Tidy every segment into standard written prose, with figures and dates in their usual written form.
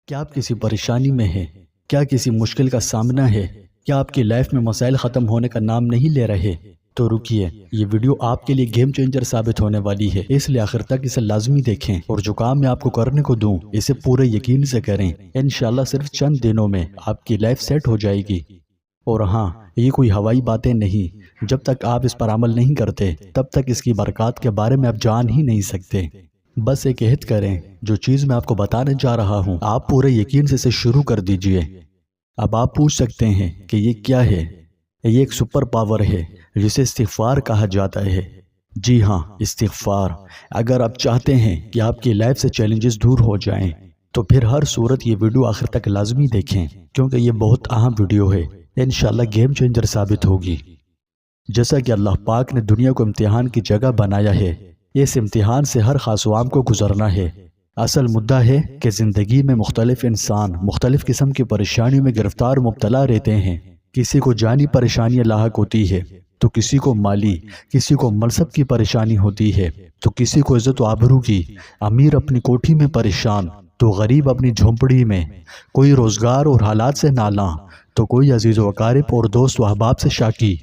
کیا آپ کسی پریشانی میں ہیں؟ کیا کسی مشکل کا سامنا ہے؟ کیا آپ کی لائف میں مسائل ختم ہونے کا نام نہیں لے رہے؟ تو رکیے، یہ ویڈیو آپ کے لیے گیم چینجر ثابت ہونے والی ہے، اس لیے آخر تک اسے لازمی دیکھیں، اور جو کام میں آپ کو کرنے کو دوں اسے پورے یقین سے کریں۔ انشاءاللہ صرف چند دنوں میں آپ کی لائف سیٹ ہو جائے گی۔ اور ہاں، یہ کوئی ہوائی باتیں نہیں، جب تک آپ اس پر عمل نہیں کرتے تب تک اس کی برکات کے بارے میں آپ جان ہی نہیں سکتے۔ بس ایک عہد کریں، جو چیز میں آپ کو بتانے جا رہا ہوں آپ پورے یقین سے اسے شروع کر دیجئے۔ اب آپ پوچھ سکتے ہیں کہ یہ کیا ہے؟ یہ ایک سپر پاور ہے جسے استغفار کہا جاتا ہے۔ جی ہاں، استغفار۔ اگر آپ چاہتے ہیں کہ آپ کی لائف سے چیلنجز دور ہو جائیں تو پھر ہر صورت یہ ویڈیو آخر تک لازمی دیکھیں، کیونکہ یہ بہت اہم ویڈیو ہے، انشاءاللہ گیم چینجر ثابت ہوگی۔ جیسا کہ اللہ پاک نے دنیا کو امتحان کی جگہ بنایا ہے، اس امتحان سے ہر خاص و عام کو گزرنا ہے۔ اصل مدعا ہے کہ زندگی میں مختلف انسان مختلف قسم کی پریشانیوں میں گرفتار مبتلا رہتے ہیں۔ کسی کو جانی پریشانیاں لاحق ہوتی ہے تو کسی کو مالی، کسی کو منصب کی پریشانی ہوتی ہے تو کسی کو عزت و آبرو کی، امیر اپنی کوٹھی میں پریشان تو غریب اپنی جھونپڑی میں، کوئی روزگار اور حالات سے نالاں تو کوئی عزیز و اقارب اور دوست و احباب سے شاکی۔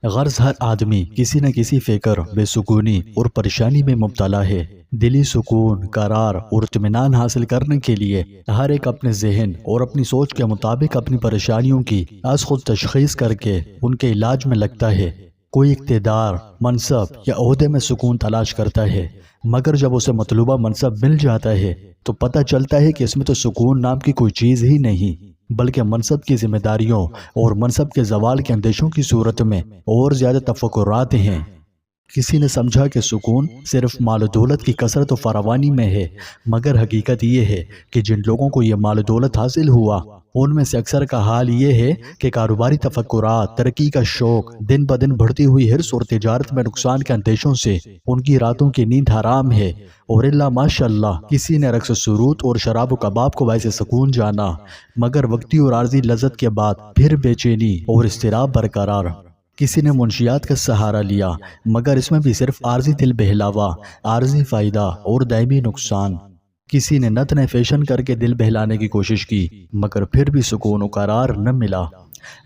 غرض ہر آدمی کسی نہ کسی فکر، بے سکونی اور پریشانی میں مبتلا ہے۔ دلی سکون، قرار اور اطمینان حاصل کرنے کے لیے ہر ایک اپنے ذہن اور اپنی سوچ کے مطابق اپنی پریشانیوں کی از خود تشخیص کر کے ان کے علاج میں لگتا ہے۔ کوئی اقتدار، منصب یا عہدے میں سکون تلاش کرتا ہے، مگر جب اسے مطلوبہ منصب مل جاتا ہے تو پتہ چلتا ہے کہ اس میں تو سکون نام کی کوئی چیز ہی نہیں، بلکہ منصب کی ذمہ داریوں اور منصب کے زوال کے اندیشوں کی صورت میں اور زیادہ تفکرات ہیں۔ کسی نے سمجھا کہ سکون صرف مال و دولت کی کثرت و فراوانی میں ہے، مگر حقیقت یہ ہے کہ جن لوگوں کو یہ مال و دولت حاصل ہوا ان میں سے اکثر کا حال یہ ہے کہ کاروباری تفکرات، ترقی کا شوق، دن بدن بڑھتی ہوئی حرص اور تجارت میں نقصان کے اندیشوں سے ان کی راتوں کی نیند حرام ہے، اور اللہ ماشاء اللہ کسی نے رقص و سرود اور شراب و کباب کو باعث سکون جانا، مگر وقتی اور عارضی لذت کے بعد پھر بے چینی اور اضطراب برقرار۔ کسی نے منشیات کا سہارا لیا، مگر اس میں بھی صرف عارضی دل بہلاوا، عارضی فائدہ اور دائمی نقصان۔ کسی نے نت نئے فیشن کر کے دل بہلانے کی کوشش کی، مگر پھر بھی سکون و قرار نہ ملا۔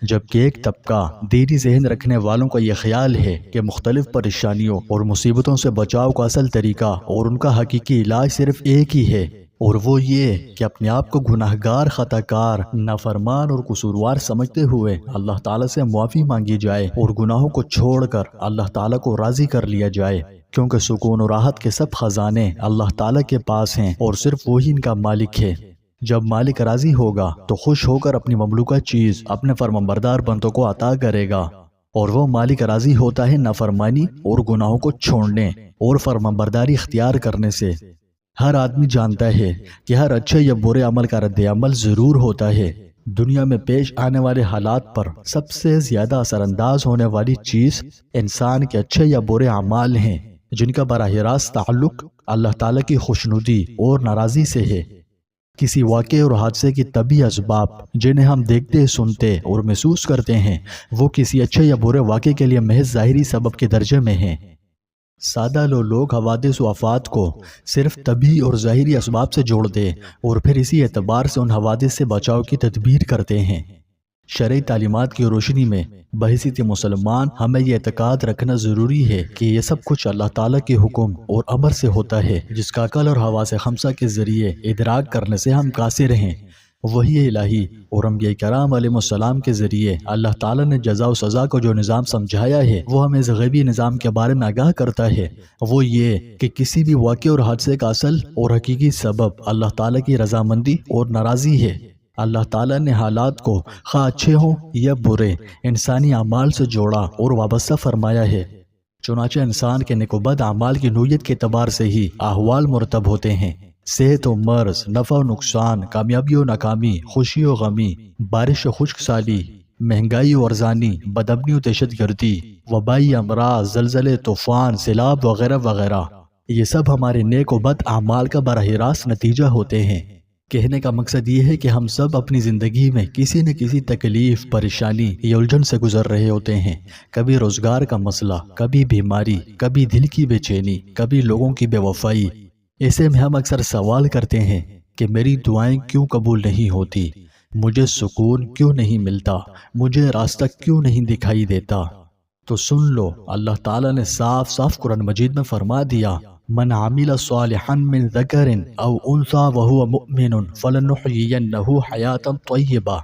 جبکہ ایک طبقہ دینی ذہن رکھنے والوں کا یہ خیال ہے کہ مختلف پریشانیوں اور مصیبتوں سے بچاؤ کا اصل طریقہ اور ان کا حقیقی علاج صرف ایک ہی ہے، اور وہ یہ کہ اپنے آپ کو گناہگار، خطا کار، نافرمان اور قصوروار سمجھتے ہوئے اللہ تعالیٰ سے معافی مانگی جائے اور گناہوں کو چھوڑ کر اللہ تعالیٰ کو راضی کر لیا جائے، کیونکہ سکون و راحت کے سب خزانے اللہ تعالیٰ کے پاس ہیں اور صرف وہی ان کا مالک ہے۔ جب مالک راضی ہوگا تو خوش ہو کر اپنی مملوکہ چیز اپنے فرمانبردار بندوں کو عطا کرے گا، اور وہ مالک راضی ہوتا ہے نافرمانی اور گناہوں کو چھوڑنے اور فرمانبرداری اختیار کرنے سے۔ ہر آدمی جانتا ہے کہ ہر اچھے یا برے عمل کا رد عمل ضرور ہوتا ہے۔ دنیا میں پیش آنے والے حالات پر سب سے زیادہ اثر انداز ہونے والی چیز انسان کے اچھے یا برے اعمال ہیں، جن کا براہ راست تعلق اللہ تعالیٰ کی خوشنودی اور ناراضی سے ہے۔ کسی واقعے اور حادثے کی طبعی اسباب جنہیں ہم دیکھتے، سنتے اور محسوس کرتے ہیں، وہ کسی اچھے یا برے واقعے کے لیے محض ظاہری سبب کے درجے میں ہیں۔ سادہ لوگ حوادث و آفات کو صرف طبعی اور ظاہری اسباب سے جوڑ دے اور پھر اسی اعتبار سے ان حوادث سے بچاؤ کی تدبیر کرتے ہیں۔ شرعی تعلیمات کی روشنی میں بحیثیت مسلمان ہمیں یہ اعتقاد رکھنا ضروری ہے کہ یہ سب کچھ اللہ تعالیٰ کے حکم اور امر سے ہوتا ہے، جس کا عقل اور حواس خمسہ کے ذریعے ادراک کرنے سے ہم قاصر ہیں۔ وحی الہی اور انبیاء کرام علیہ السلام کے ذریعے اللہ تعالیٰ نے جزا و سزا کو جو نظام سمجھایا ہے وہ ہمیں اس غیبی نظام کے بارے میں آگاہ کرتا ہے۔ وہ یہ کہ کسی بھی واقعے اور حادثے کا اصل اور حقیقی سبب اللہ تعالیٰ کی رضامندی اور ناراضی ہے۔ اللہ تعالیٰ نے حالات کو خواہ اچھے ہوں یا برے انسانی اعمال سے جوڑا اور وابستہ فرمایا ہے، چنانچہ انسان کے نیک و بد اعمال کی نوعیت کے اعتبار سے ہی احوال مرتب ہوتے ہیں۔ صحت و مرض، نفع و نقصان، کامیابی و ناکامی، خوشی و غمی، بارش و خشک سالی، مہنگائی و ارزانی، بدامنی و دہشت گردی، وبائی امراض، زلزلے، طوفان، سیلاب وغیرہ وغیرہ، یہ سب ہمارے نیک و بد اعمال کا براہ راست نتیجہ ہوتے ہیں۔ کہنے کا مقصد یہ ہے کہ ہم سب اپنی زندگی میں کسی نہ کسی تکلیف، پریشانی یا الجھن سے گزر رہے ہوتے ہیں۔ کبھی روزگار کا مسئلہ، کبھی بیماری، کبھی دل کی بے چینی، کبھی لوگوں کی بے وفائی۔ ایسے میں ہم اکثر سوال کرتے ہیں کہ میری دعائیں کیوں قبول نہیں ہوتی، مجھے سکون کیوں نہیں ملتا، مجھے راستہ کیوں نہیں دکھائی دیتا؟ تو سن لو، اللہ تعالیٰ نے صاف صاف قرآن مجید میں فرما دیا، من عمل صالحا من ذکر او انثى وهو مؤمن فلنحيينه حیاتا طیبہ،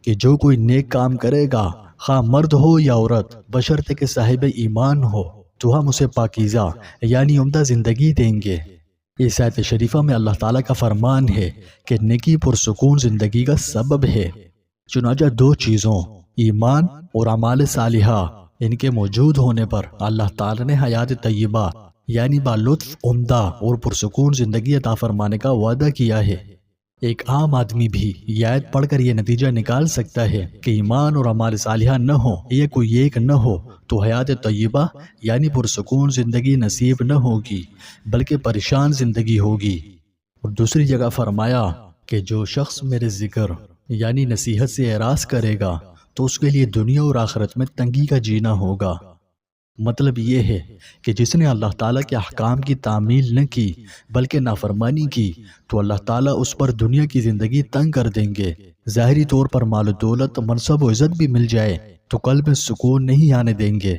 کہ جو کوئی نیک کام کرے گا، خواہ مرد ہو یا عورت، بشرطے کہ صاحب ایمان ہو، تو ہم اسے پاکیزہ یعنی عمدہ زندگی دیں گے۔ اس آیت شریفہ میں اللہ تعالیٰ کا فرمان ہے کہ نیکی پرسکون زندگی کا سبب ہے۔ چنانچہ دو چیزوں، ایمان اور اعمال صالحہ، ان کے موجود ہونے پر اللہ تعالیٰ نے حیات طیبہ یعنی بالطف، عمدہ اور پرسکون زندگی عطا فرمانے کا وعدہ کیا ہے۔ ایک عام آدمی بھی یہ آیت پڑھ کر یہ نتیجہ نکال سکتا ہے کہ ایمان اور اعمال صالحہ نہ ہو، یہ کوئی ایک نہ ہو تو حیات طیبہ یعنی پرسکون زندگی نصیب نہ ہوگی، بلکہ پریشان زندگی ہوگی۔ اور دوسری جگہ فرمایا کہ جو شخص میرے ذکر یعنی نصیحت سے اعراض کرے گا تو اس کے لیے دنیا اور آخرت میں تنگی کا جینا ہوگا۔ مطلب یہ ہے کہ جس نے اللہ تعالیٰ کے احکام کی تعمیل نہ کی بلکہ نافرمانی کی تو اللہ تعالیٰ اس پر دنیا کی زندگی تنگ کر دیں گے۔ ظاہری طور پر مال و دولت، منصب و عزت بھی مل جائے تو قلب میں سکون نہیں آنے دیں گے،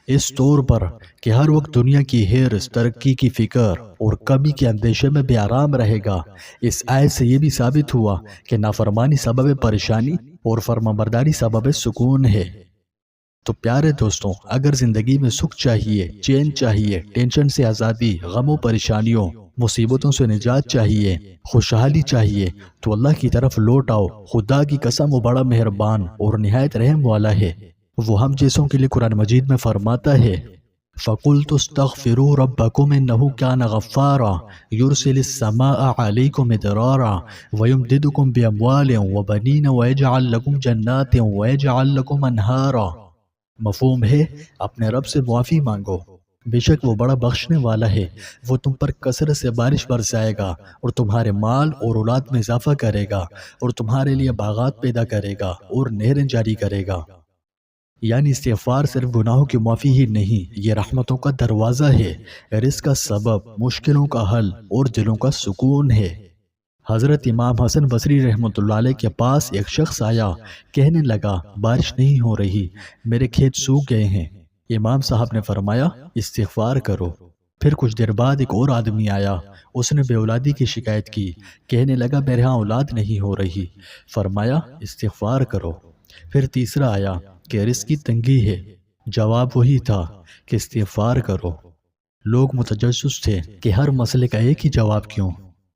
اس طور پر کہ ہر وقت دنیا کی حرص، ترقی کی فکر اور کمی کے اندیشے میں بے آرام رہے گا۔ اس آیت سے یہ بھی ثابت ہوا کہ نافرمانی سبب پریشانی اور فرمانبرداری سبب سکون ہے۔ تو پیارے دوستوں، اگر زندگی میں سکھ چاہیے، چین چاہیے، ٹینشن سے آزادی، غم و پریشانیوں، مصیبتوں سے نجات چاہیے، خوشحالی چاہیے تو اللہ کی طرف لوٹ آؤ۔ خدا کی قسم، وہ بڑا مہربان اور نہایت رحم والا ہے۔ وہ ہم جیسوں کے لیے قرآن مجید میں فرماتا ہے، فَقُلْتُ اسْتَغْفِرُوا رَبَّكُمْ إِنَّهُ كَانَ غَفَّارًا يُرْسِلِ السَّمَاءَ عَلَيْكُمْ مِدْرَارًا وَيُمْدِدْكُمْ بِأَمْوَالٍ وَبَنِينَ وَيَجْعَلْ لَكُمْ جَنَّاتٍ وَيَجْعَلْ لَكُمْ أَنْهَارًا۔ مفہوم ہے، اپنے رب سے معافی مانگو، بے شک وہ بڑا بخشنے والا ہے۔ وہ تم پر کثرت سے بارش برسائے گا اور تمہارے مال اور اولاد میں اضافہ کرے گا اور تمہارے لیے باغات پیدا کرے گا اور نہریں جاری کرے گا۔ یعنی استغفار صرف گناہوں کی معافی ہی نہیں، یہ رحمتوں کا دروازہ ہے، رزق کا سبب، مشکلوں کا حل اور دلوں کا سکون ہے۔ حضرت امام حسن بصری رحمۃ اللہ علیہ کے پاس ایک شخص آیا، کہنے لگا بارش نہیں ہو رہی، میرے کھیت سوکھ گئے ہیں۔ امام صاحب نے فرمایا استغفار کرو۔ پھر کچھ دیر بعد ایک اور آدمی آیا، اس نے بے اولادی کی شکایت کی، کہنے لگا میرے ہاں اولاد نہیں ہو رہی، فرمایا استغفار کرو۔ پھر تیسرا آیا کہ رزق کی تنگی ہے، جواب وہی تھا کہ استغفار کرو۔ لوگ متجسس تھے کہ ہر مسئلے کا ایک ہی جواب کیوں؟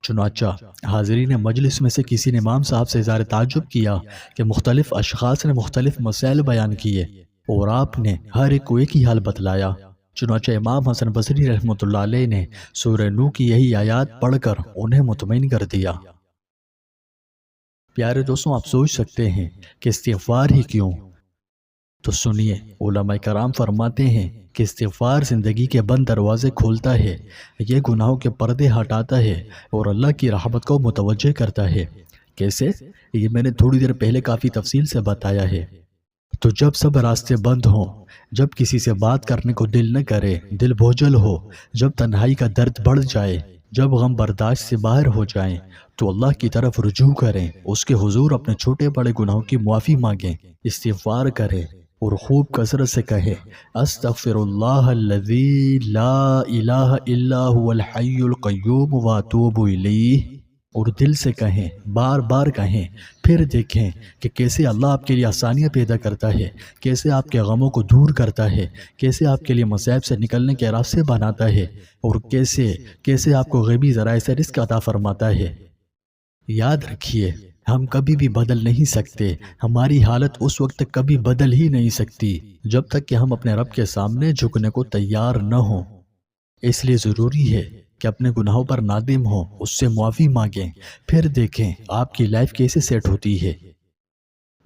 چنانچہ حاضرین مجلس میں سے کسی نے امام صاحب سے اظہار تعجب کیا کہ مختلف اشخاص نے مختلف مسائل بیان کیے اور آپ نے ہر ایک کو ایک ہی حال بتلایا۔ چنانچہ امام حسن بصری رحمۃ اللہ علیہ نے سورہ نوح کی یہی آیات پڑھ کر انہیں مطمئن کر دیا۔ پیارے دوستوں، آپ سوچ سکتے ہیں کہ استغفار ہی کیوں؟ تو سنیے، علماء کرام فرماتے ہیں کہ استغفار زندگی کے بند دروازے کھولتا ہے، یہ گناہوں کے پردے ہٹاتا ہے اور اللہ کی رحمت کو متوجہ کرتا ہے۔ کیسے؟ یہ میں نے تھوڑی دیر پہلے کافی تفصیل سے بتایا ہے۔ تو جب سب راستے بند ہوں، جب کسی سے بات کرنے کو دل نہ کرے، دل بوجھل ہو، جب تنہائی کا درد بڑھ جائے، جب غم برداشت سے باہر ہو جائیں، تو اللہ کی طرف رجوع کریں، اس کے حضور اپنے چھوٹے بڑے گناہوں کی معافی مانگیں، استغفار کریں اور خوب کثرت سے کہیں استغفر اللہ الذی لا الہ الا هو الحی القیوم واتوب الیہ، اور دل سے کہیں، بار بار کہیں، پھر دیکھیں کہ کیسے اللہ آپ کے لیے آسانیاں پیدا کرتا ہے، کیسے آپ کے غموں کو دور کرتا ہے، کیسے آپ کے لیے مصائب سے نکلنے کے راستے بناتا ہے، اور کیسے آپ کو غیبی ذرائع سے رزق عطا فرماتا ہے۔ یاد رکھیے، ہم کبھی بھی بدل نہیں سکتے، ہماری حالت اس وقت تک کبھی بدل ہی نہیں سکتی جب تک کہ ہم اپنے رب کے سامنے جھکنے کو تیار نہ ہوں۔ اس لیے ضروری ہے کہ اپنے گناہوں پر نادم ہوں، اس سے معافی مانگیں، پھر دیکھیں آپ کی لائف کیسے سیٹ ہوتی ہے۔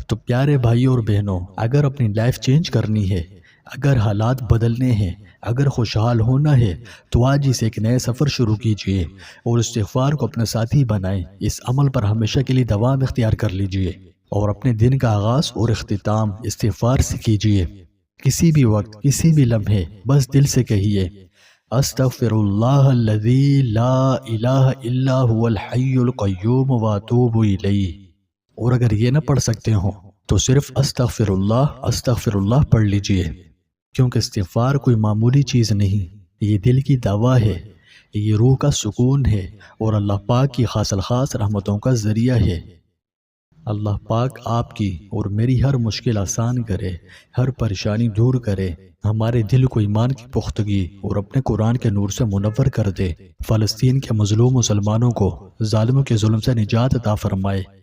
تو پیارے بھائیوں اور بہنوں، اگر اپنی لائف چینج کرنی ہے، اگر حالات بدلنے ہیں، اگر خوشحال ہونا ہے، تو آج ہی سے ایک نئے سفر شروع کیجئے اور استغفار کو اپنا ساتھی بنائیں۔ اس عمل پر ہمیشہ کے لیے دوام اختیار کر لیجئے اور اپنے دن کا آغاز اور اختتام استغفار سے کیجئے۔ کسی بھی وقت، کسی بھی لمحے بس دل سے کہیے استغفر اللہ الذی لا الہ الا هو الحی القیوم واتوب الیہ۔ اور اگر یہ نہ پڑھ سکتے ہوں تو صرف استغفر اللہ پڑھ لیجئے، کیونکہ استغفار کوئی معمولی چیز نہیں، یہ دل کی دوا ہے، یہ روح کا سکون ہے اور اللہ پاک کی خاص الخاص رحمتوں کا ذریعہ ہے۔ اللہ پاک آپ کی اور میری ہر مشکل آسان کرے، ہر پریشانی دور کرے، ہمارے دل کو ایمان کی پختگی اور اپنے قرآن کے نور سے منور کر دے، فلسطین کے مظلوم مسلمانوں کو ظالموں کے ظلم سے نجات عطا فرمائے۔